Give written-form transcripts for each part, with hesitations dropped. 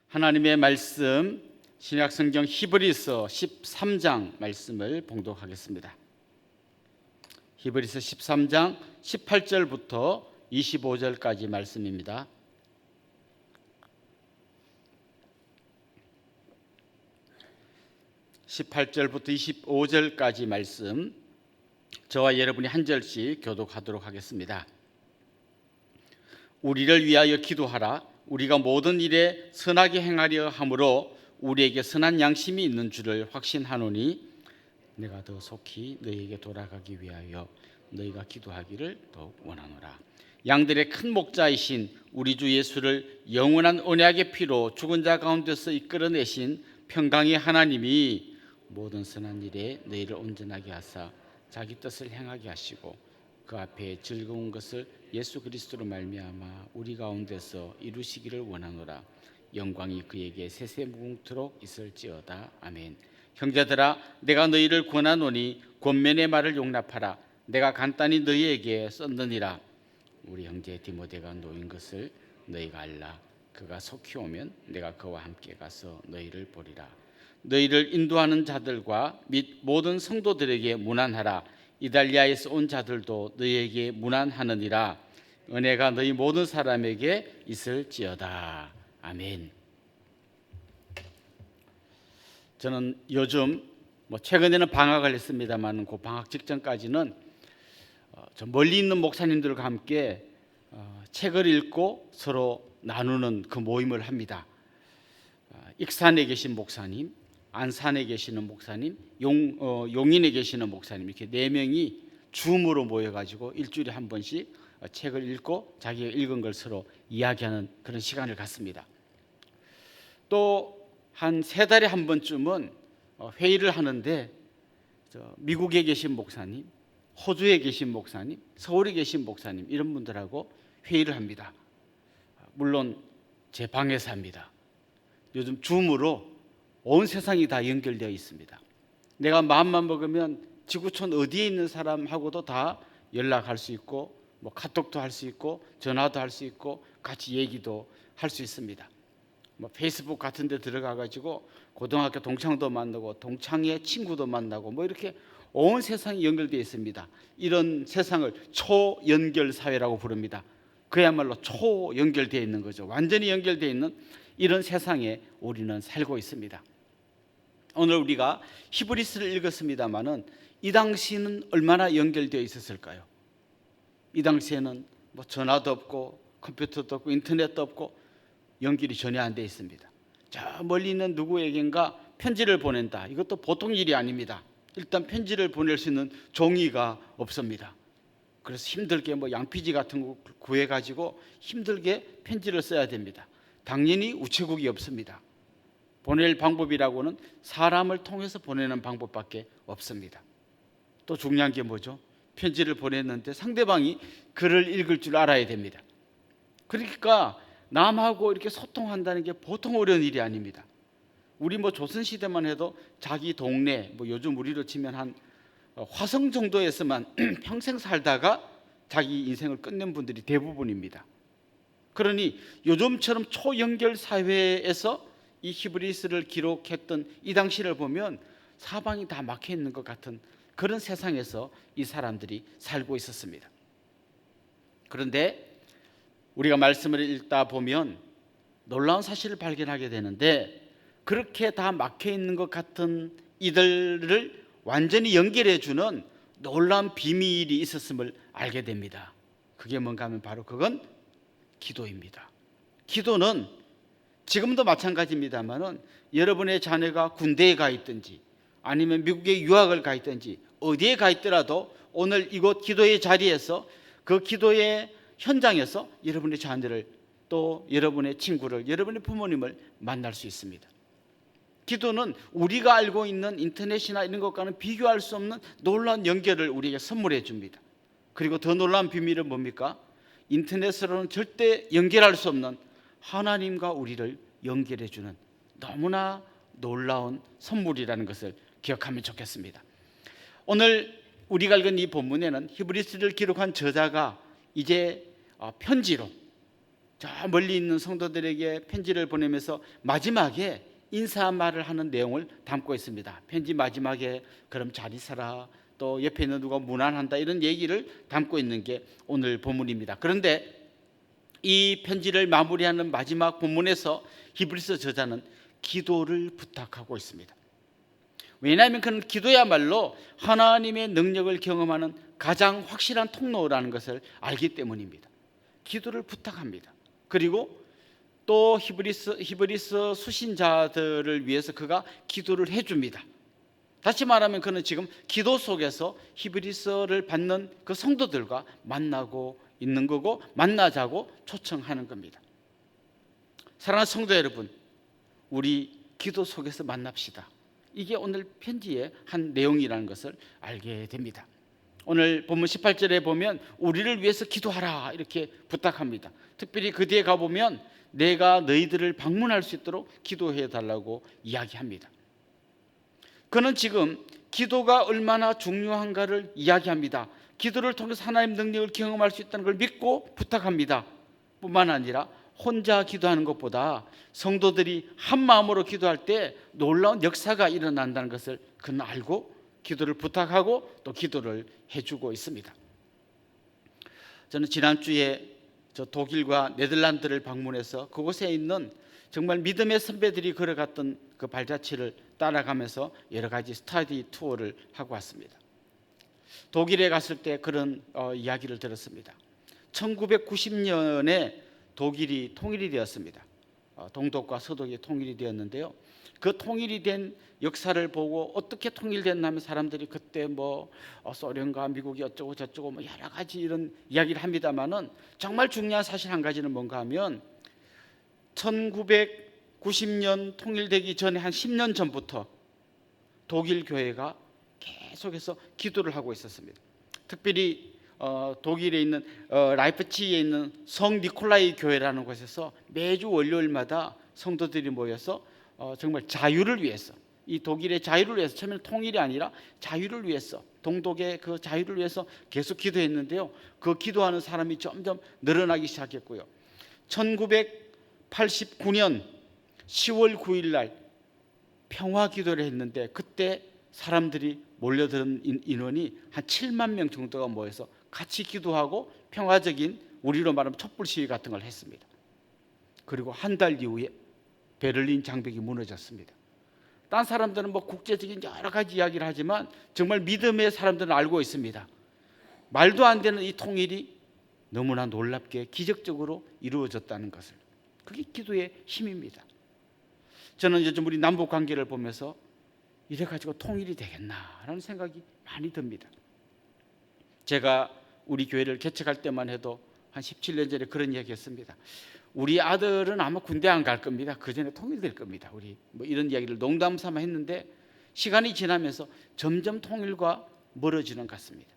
하나님의 말씀 신약성경 히브리서 13장 말씀을 봉독하겠습니다. 히브리서 13장 18절부터 25절까지 말씀입니다. (18절부터 25절까지) 말씀 저와 여러분이 한 절씩 교독하도록 하겠습니다. 우리를 위하여 기도하라. 우리가 모든 일에 선하게 행하려 함으로 우리에게 선한 양심이 있는 줄을 확신하노니 내가 더 속히 너희에게 돌아가기 위하여 너희가 기도하기를 더욱 원하노라. 양들의 큰 목자이신 우리 주 예수를 영원한 언약의 피로 죽은 자 가운데서 이끌어내신 평강의 하나님이 모든 선한 일에 너희를 온전하게 하사 자기 뜻을 행하게 하시고 그 앞에 즐거운 것을 예수 그리스도로 말미암아 우리 가운데서 이루시기를 원하노라. 영광이 그에게 세세무궁토록 있을지어다. 아멘. 형제들아, 내가 너희를 권하노니 권면의 말을 용납하라. 내가 간단히 너희에게 썼느니라. 우리 형제 디모데가 놓인 것을 너희가 알라. 그가 속히 오면 내가 그와 함께 가서 너희를 보리라. 너희를 인도하는 자들과 및 모든 성도들에게 문안하라. 이달리아에서 온 자들도 너희에게 문안하느니라. 은혜가 너희 모든 사람에게 있을지어다. 아멘. 저는 요즘 최근에는 방학을 했습니다만 그 방학 직전까지는 저 멀리 있는 목사님들과 함께 책을 읽고 서로 나누는 그 모임을 합니다. 익산에 계신 목사님, 안산에 계시는 목사님, 용인에 계시는 목사님, 이렇게 4명이 줌으로 모여가지고 일주일에 한 번씩 책을 읽고 자기가 읽은 걸 서로 이야기하는 그런 시간을 갖습니다. 또 한 3달에 한 번쯤은 회의를 하는데 미국에 계신 목사님, 호주에 계신 목사님, 서울에 계신 목사님 이런 분들하고 회의를 합니다. 물론 제 방에서 합니다. 요즘 줌으로 온 세상이 다 연결되어 있습니다. 내가 마음만 먹으면 지구촌 어디에 있는 사람하고도 다 연락할 수 있고 카톡도 할 수 있고 전화도 할 수 있고 같이 얘기도 할 수 있습니다. 페이스북 같은 데 들어가 가지고 고등학교 동창도 만나고 동창의 친구도 만나고 이렇게 온 세상이 연결되어 있습니다. 이런 세상을 초연결 사회라고 부릅니다. 그야말로 초연결되어 있는 거죠. 완전히 연결되어 있는 이런 세상에 우리는 살고 있습니다. 오늘 우리가 히브리서를 읽었습니다마는 이 당시는 얼마나 연결되어 있었을까요? 이 당시에는 전화도 없고 컴퓨터도 없고 인터넷도 없고 연결이 전혀 안 돼 있습니다. 저 멀리 있는 누구에겐가 편지를 보낸다. 이것도 보통 일이 아닙니다. 일단 편지를 보낼 수 있는 종이가 없습니다. 그래서 힘들게 양피지 같은 거 구해가지고 힘들게 편지를 써야 됩니다. 당연히 우체국이 없습니다. 보낼 방법이라고는 사람을 통해서 보내는 방법밖에 없습니다. 또 중요한 게 뭐죠? 편지를 보냈는데 상대방이 글을 읽을 줄 알아야 됩니다. 그러니까 남하고 이렇게 소통한다는 게 보통 어려운 일이 아닙니다. 우리 조선시대만 해도 자기 동네, 요즘 우리로 치면 한 화성 정도에서만 평생 살다가 자기 인생을 끝낸 분들이 대부분입니다. 그러니 요즘처럼 초연결 사회에서 이 히브리서를 기록했던 이 당시를 보면 사방이 다 막혀 있는 것 같은 그런 세상에서 이 사람들이 살고 있었습니다. 그런데 우리가 말씀을 읽다 보면 놀라운 사실을 발견하게 되는데 그렇게 다 막혀 있는 것 같은 이들을 완전히 연결해 주는 놀라운 비밀이 있었음을 알게 됩니다. 그게 뭔가 하면 바로 그건 기도입니다. 기도는 지금도 마찬가지입니다만은 여러분의 자녀가 군대에 가 있든지 아니면 미국에 유학을 가 있든지 어디에 가 있더라도 오늘 이곳 기도의 자리에서 그 기도의 현장에서 여러분의 자녀를 또 여러분의 친구를 여러분의 부모님을 만날 수 있습니다. 기도는 우리가 알고 있는 인터넷이나 이런 것과는 비교할 수 없는 놀라운 연결을 우리에게 선물해 줍니다. 그리고 더 놀라운 비밀은 뭡니까? 인터넷으로는 절대 연결할 수 없는 하나님과 우리를 연결해 주는 너무나 놀라운 선물이라는 것을 기억하면 좋겠습니다. 오늘 우리가 읽은 이 본문에는 히브리서를 기록한 저자가 이제 편지로 저 멀리 있는 성도들에게 편지를 보내면서 마지막에 인사말을 하는 내용을 담고 있습니다. 편지 마지막에 그럼 잘 있어라, 또 옆에 있는 누가 무난한다, 이런 얘기를 담고 있는 게 오늘 본문입니다. 그런데 이 편지를 마무리하는 마지막 본문에서 히브리서 저자는 기도를 부탁하고 있습니다. 왜냐하면 그는 기도야말로 하나님의 능력을 경험하는 가장 확실한 통로라는 것을 알기 때문입니다. 기도를 부탁합니다. 그리고 또 히브리서 수신자들을 위해서 그가 기도를 해줍니다. 다시 말하면 그는 지금 기도 속에서 히브리서를 받는 그 성도들과 만나고 있는 거고, 만나자고 초청하는 겁니다. 사랑하는 성도 여러분, 우리 기도 속에서 만납시다. 이게 오늘 편지의 한 내용이라는 것을 알게 됩니다. 오늘 본문 18절에 보면 우리를 위해서 기도하라 이렇게 부탁합니다. 특별히 그 뒤에 가보면 내가 너희들을 방문할 수 있도록 기도해 달라고 이야기합니다. 그는 지금 기도가 얼마나 중요한가를 이야기합니다. 기도를 통해서 하나님의 능력을 경험할 수 있다는 걸 믿고 부탁합니다. 뿐만 아니라 혼자 기도하는 것보다 성도들이 한 마음으로 기도할 때 놀라운 역사가 일어난다는 것을 그는 알고 기도를 부탁하고 또 기도를 해주고 있습니다. 저는 지난주에 독일과 네덜란드를 방문해서 그곳에 있는 정말 믿음의 선배들이 걸어갔던 그 발자취를 따라가면서 여러 가지 스터디 투어를 하고 왔습니다. 독일에 갔을 때 그런 이야기를 들었습니다. 1990년에 독일이 통일이 되었습니다. 동독과 서독이 통일이 되었는데요. 그 통일이 된 역사를 보고 어떻게 통일됐냐면 사람들이 그때 소련과 미국이 어쩌고 저쩌고 여러 가지 이런 이야기를 합니다만은 정말 중요한 사실 한 가지는 뭔가 하면 1990년 통일되기 전에 한 10년 전부터 독일 교회가 계속해서 기도를 하고 있었습니다. 특별히 독일에 있는 라이프치히에 있는 성 니콜라이 교회라는 곳에서 매주 월요일마다 성도들이 모여서 정말 자유를 위해서, 이 독일의 자유를 위해서, 처음에는 통일이 아니라 자유를 위해서, 동독의 그 자유를 위해서 계속 기도했는데요. 그 기도하는 사람이 점점 늘어나기 시작했고요. 1989년 10월 9일 날 평화 기도를 했는데 그때 사람들이 몰려드는 인원이 한 7만 명 정도가 모여서 같이 기도하고 평화적인, 우리로 말하면 촛불 시위 같은 걸 했습니다. 그리고 한 달 이후에 베를린 장벽이 무너졌습니다. 딴 사람들은 국제적인 여러 가지 이야기를 하지만 정말 믿음의 사람들은 알고 있습니다. 말도 안 되는 이 통일이 너무나 놀랍게 기적적으로 이루어졌다는 것을. 그게 기도의 힘입니다. 저는 요즘 우리 남북 관계를 보면서 이래가지고 통일이 되겠나라는 생각이 많이 듭니다. 제가 우리 교회를 개척할 때만 해도 한 17년 전에 그런 이야기 했습니다. 우리 아들은 아마 군대 안 갈 겁니다. 그 전에 통일될 겁니다. 우리 이런 이야기를 농담 삼아 했는데 시간이 지나면서 점점 통일과 멀어지는 것 같습니다.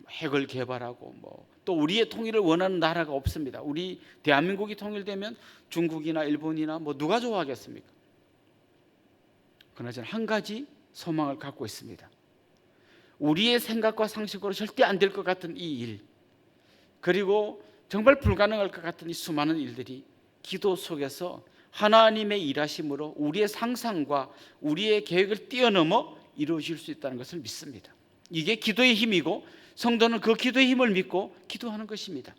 핵을 개발하고 또 우리의 통일을 원하는 나라가 없습니다. 우리 대한민국이 통일되면 중국이나 일본이나 누가 좋아하겠습니까? 그러나 저는 한 가지 소망을 갖고 있습니다. 우리의 생각과 상식으로 절대 안 될 것 같은 이 일, 그리고 정말 불가능할 것 같은 이 수많은 일들이 기도 속에서 하나님의 일하심으로 우리의 상상과 우리의 계획을 뛰어넘어 이루어질 수 있다는 것을 믿습니다. 이게 기도의 힘이고 성도는 그 기도의 힘을 믿고 기도하는 것입니다.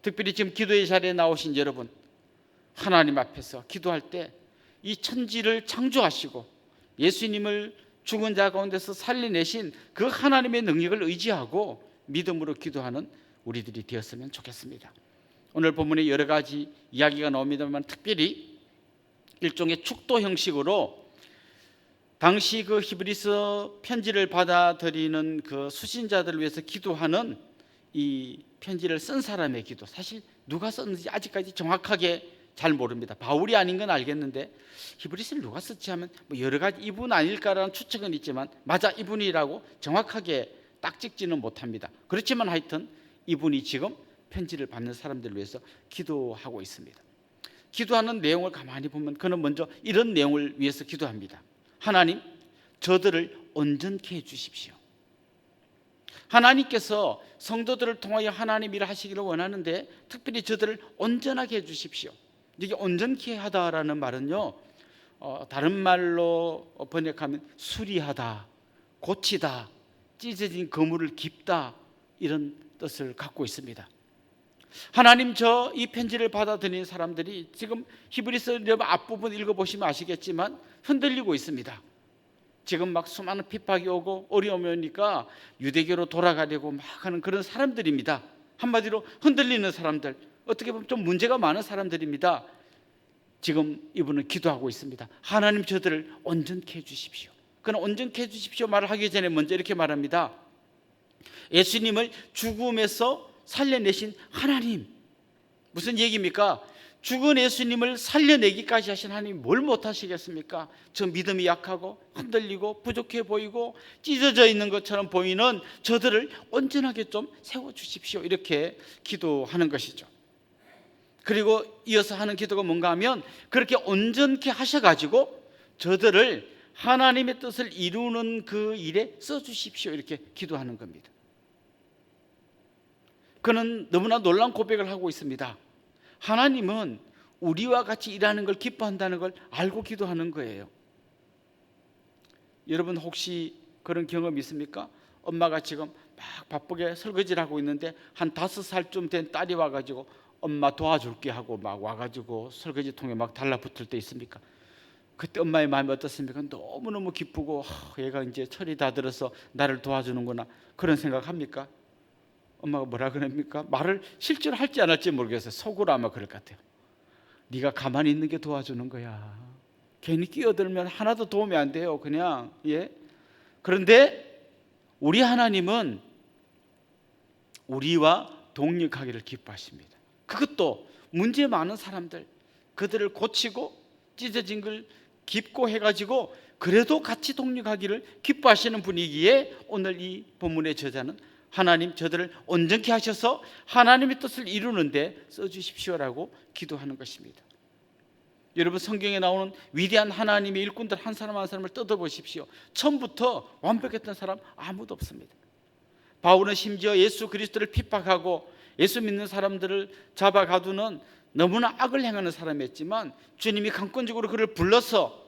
특별히 지금 기도의 자리에 나오신 여러분, 하나님 앞에서 기도할 때 이 천지를 창조하시고 예수님을 죽은 자 가운데서 살려내신 그 하나님의 능력을 의지하고 믿음으로 기도하는 우리들이 되었으면 좋겠습니다. 오늘 본문에 여러 가지 이야기가 나옵니다만 특별히 일종의 축도 형식으로 당시 그 히브리서 편지를 받아들이는 그 수신자들을 위해서 기도하는 이 편지를 쓴 사람의 기도, 사실 누가 썼는지 아직까지 정확하게 잘 모릅니다. 바울이 아닌 건 알겠는데 히브리서를 누가 썼지 하면 여러 가지 이분 아닐까라는 추측은 있지만 맞아, 이분이라고 정확하게 딱 찍지는 못합니다. 그렇지만 하여튼 이분이 지금 편지를 받는 사람들을 위해서 기도하고 있습니다. 기도하는 내용을 가만히 보면 그는 먼저 이런 내용을 위해서 기도합니다. 하나님, 저들을 온전케 해 주십시오. 하나님께서 성도들을 통하여 하나님 일을 하시기를 원하는데 특별히 저들을 온전하게 해주십시오. 이게 온전케 하다라는 말은요, 다른 말로 번역하면 수리하다, 고치다, 찢어진 그물을 깁다, 이런 뜻을 갖고 있습니다. 하나님, 저 이 편지를 받아들이는 사람들이 지금 히브리서 앞부분 읽어보시면 아시겠지만 흔들리고 있습니다. 지금 막 수많은 핍박이 오고 어려움이 오니까 유대교로 돌아가려고 막 하는 그런 사람들입니다. 한마디로 흔들리는 사람들, 어떻게 보면 좀 문제가 많은 사람들입니다. 지금 이분은 기도하고 있습니다. 하나님, 저들을 온전케 해주십시오. 그는 온전케 해주십시오 말을 하기 전에 먼저 이렇게 말합니다. 예수님을 죽음에서 살려내신 하나님. 무슨 얘기입니까? 죽은 예수님을 살려내기까지 하신 하나님이 뭘 못하시겠습니까? 저 믿음이 약하고 흔들리고 부족해 보이고 찢어져 있는 것처럼 보이는 저들을 온전하게 좀 세워주십시오, 이렇게 기도하는 것이죠. 그리고 이어서 하는 기도가 뭔가 하면 그렇게 온전케 하셔가지고 저들을 하나님의 뜻을 이루는 그 일에 써주십시오, 이렇게 기도하는 겁니다. 그는 너무나 놀라운 고백을 하고 있습니다. 하나님은 우리와 같이 일하는 걸 기뻐한다는 걸 알고 기도하는 거예요. 여러분 혹시 그런 경험 있습니까? 엄마가 지금 막 바쁘게 설거지를 하고 있는데 한 5살쯤 된 딸이 와가지고 엄마 도와줄게 하고 막 와가지고 설거지통에 막 달라붙을 때 있습니까? 그때 엄마의 마음이 어떻습니까? 너무너무 기쁘고 얘가 이제 철이 다 들어서 나를 도와주는구나, 그런 생각합니까? 엄마가 뭐라 그럽니까? 말을 실제로 할지 안 할지 모르겠어요. 속으로 아마 그럴 것 같아요. 네가 가만히 있는 게 도와주는 거야. 괜히 끼어들면 하나도 도움이 안 돼요, 그냥. 그런데 우리 하나님은 우리와 동력하기를 기뻐하십니다. 그것도 문제 많은 사람들, 그들을 고치고 찢어진 걸 깁고 해가지고 그래도 같이 동력하기를 기뻐하시는 분이기에 오늘 이 본문의 저자는 하나님, 저들을 온전케 하셔서 하나님의 뜻을 이루는데 써주십시오라고 기도하는 것입니다. 여러분, 성경에 나오는 위대한 하나님의 일꾼들 한 사람 한 사람을 뜯어보십시오. 처음부터 완벽했던 사람 아무도 없습니다. 바울은 심지어 예수 그리스도를 핍박하고 예수 믿는 사람들을 잡아 가두는 너무나 악을 행하는 사람이었지만 주님이 강권적으로 그를 불러서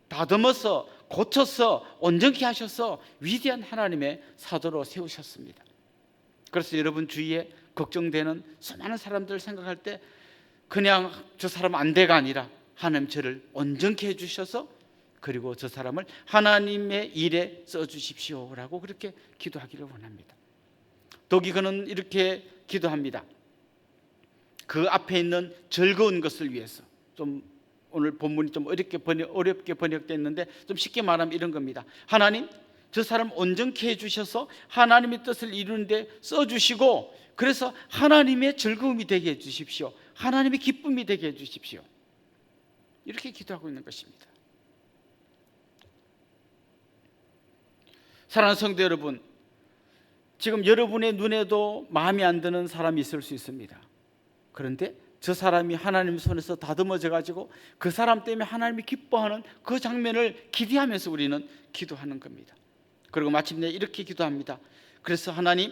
다듬어서 고쳐서 온전케 하셔서 위대한 하나님의 사도로 세우셨습니다. 그래서 여러분 주위에 걱정되는 수많은 사람들을 생각할 때 그냥 저 사람 안 돼가 아니라 하나님 저를 온전케 해주셔서 그리고 저 사람을 하나님의 일에 써주십시오라고 그렇게 기도하기를 원합니다. 독이 그는 이렇게 기도합니다. 그 앞에 있는 즐거운 것을 위해서. 좀 오늘 본문이 좀 어렵게 번역되어 있는데 좀 쉽게 말하면 이런 겁니다. 하나님, 저 사람 온전케 해주셔서 하나님의 뜻을 이루는데 써주시고 그래서 하나님의 즐거움이 되게 해주십시오. 하나님의 기쁨이 되게 해주십시오. 이렇게 기도하고 있는 것입니다. 사랑하는 성도 여러분, 지금 여러분의 눈에도 마음에 안 드는 사람이 있을 수 있습니다. 그런데 저 사람이 하나님 손에서 다듬어져 가지고 그 사람 때문에 하나님이 기뻐하는 그 장면을 기대하면서 우리는 기도하는 겁니다. 그리고 마침내 이렇게 기도합니다. 그래서 하나님,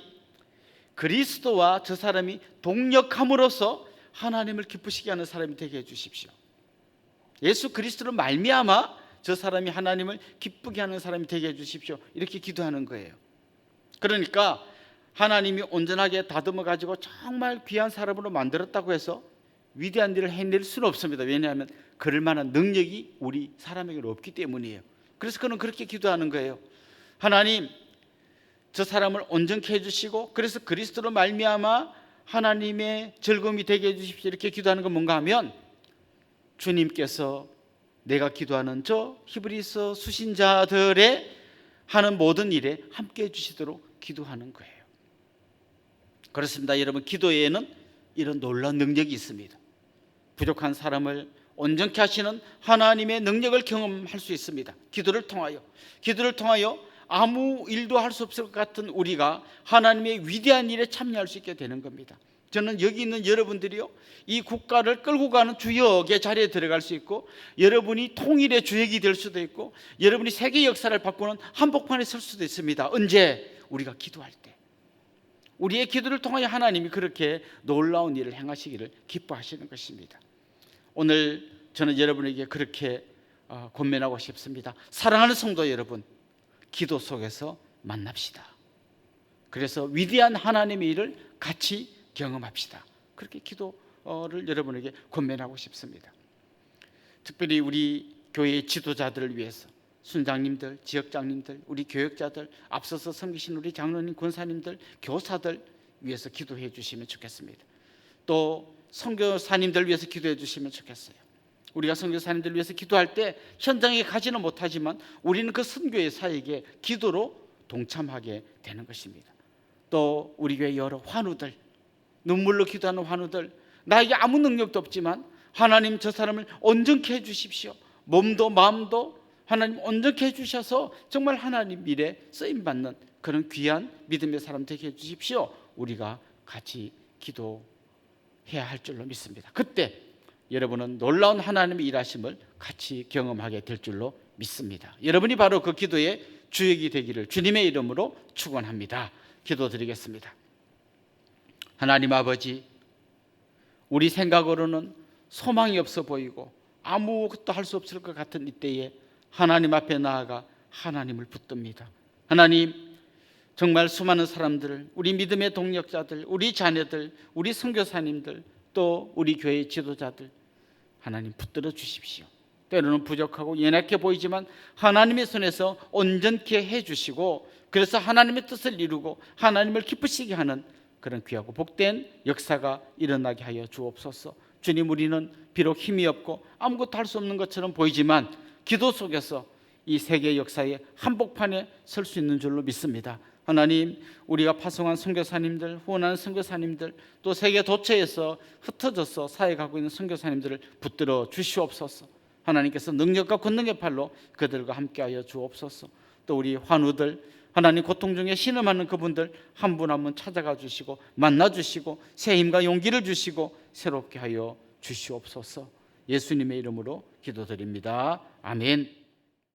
그리스도와 저 사람이 동력함으로써 하나님을 기쁘시게 하는 사람이 되게 해주십시오. 예수 그리스도로 말미암아 저 사람이 하나님을 기쁘게 하는 사람이 되게 해주십시오. 이렇게 기도하는 거예요. 그러니까 하나님이 온전하게 다듬어 가지고 정말 귀한 사람으로 만들었다고 해서 위대한 일을 해낼 수는 없습니다. 왜냐하면 그럴 만한 능력이 우리 사람에게는 없기 때문이에요. 그래서 그는 그렇게 기도하는 거예요. 하나님, 저 사람을 온전케 해주시고 그래서 그리스도로 말미암아 하나님의 즐거움이 되게 해주십시오. 이렇게 기도하는 건 뭔가 하면 주님께서 내가 기도하는 저 히브리서 수신자들의 하는 모든 일에 함께 해주시도록 기도하는 거예요. 그렇습니다. 여러분, 기도에는 이런 놀라운 능력이 있습니다. 부족한 사람을 온전케 하시는 하나님의 능력을 경험할 수 있습니다. 기도를 통하여 아무 일도 할 수 없을 것 같은 우리가 하나님의 위대한 일에 참여할 수 있게 되는 겁니다. 저는 여기 있는 여러분들이요, 이 국가를 끌고 가는 주역의 자리에 들어갈 수 있고 여러분이 통일의 주역이 될 수도 있고 여러분이 세계 역사를 바꾸는 한복판에 설 수도 있습니다. 언제? 우리가 기도할 때. 우리의 기도를 통하여 하나님이 그렇게 놀라운 일을 행하시기를 기뻐하시는 것입니다. 오늘 저는 여러분에게 그렇게 권면하고 싶습니다. 사랑하는 성도 여러분, 기도 속에서 만납시다. 그래서 위대한 하나님의 일을 같이 경험합시다. 그렇게 기도를 여러분에게 권면하고 싶습니다. 특별히 우리 교회의 지도자들을 위해서 순장님들, 지역장님들, 우리 교역자들, 앞서서 섬기신 우리 장로님, 권사님들, 교사들 위해서 기도해 주시면 좋겠습니다. 또 선교사님들 위해서 기도해 주시면 좋겠어요. 우리가 선교사님들 위해서 기도할 때 현장에 가지는 못하지만 우리는 그 선교의 사역에 기도로 동참하게 되는 것입니다. 또 우리 교회 여러 환우들, 눈물로 기도하는 환우들, 나에게 아무 능력도 없지만 하나님 저 사람을 온전케 해주십시오. 몸도 마음도 하나님 온전케 해주셔서 정말 하나님 일에 쓰임받는 그런 귀한 믿음의 사람 되게 해주십시오. 우리가 같이 기도해야 할 줄로 믿습니다. 그때 여러분은 놀라운 하나님의 일하심을 같이 경험하게 될 줄로 믿습니다. 여러분이 바로 그 기도의 주역이 되기를 주님의 이름으로 축원합니다. 기도드리겠습니다. 하나님 아버지, 우리 생각으로는 소망이 없어 보이고 아무것도 할 수 없을 것 같은 이때에 하나님 앞에 나아가 하나님을 붙듭니다. 하나님, 정말 수많은 사람들을, 우리 믿음의 동력자들, 우리 자녀들, 우리 선교사님들, 또 우리 교회의 지도자들 하나님 붙들어 주십시오. 때로는 부족하고 연약해 보이지만 하나님의 손에서 온전케 해주시고 그래서 하나님의 뜻을 이루고 하나님을 기쁘시게 하는 그런 귀하고 복된 역사가 일어나게 하여 주옵소서. 주님, 우리는 비록 힘이 없고 아무것도 할 수 없는 것처럼 보이지만 기도 속에서 이 세계 역사의 한복판에 설 수 있는 줄로 믿습니다. 하나님, 우리가 파송한 선교사님들, 후원하는 선교사님들, 또 세계 도처에서 흩어져서 사역하고 있는 선교사님들을 붙들어 주시옵소서. 하나님께서 능력과 권능의 팔로 그들과 함께하여 주옵소서. 또 우리 환우들, 하나님 고통 중에 신음하는 그분들 한 분 한 분 찾아가 주시고 만나 주시고 새 힘과 용기를 주시고 새롭게 하여 주시옵소서. 예수님의 이름으로 기도드립니다. 아멘.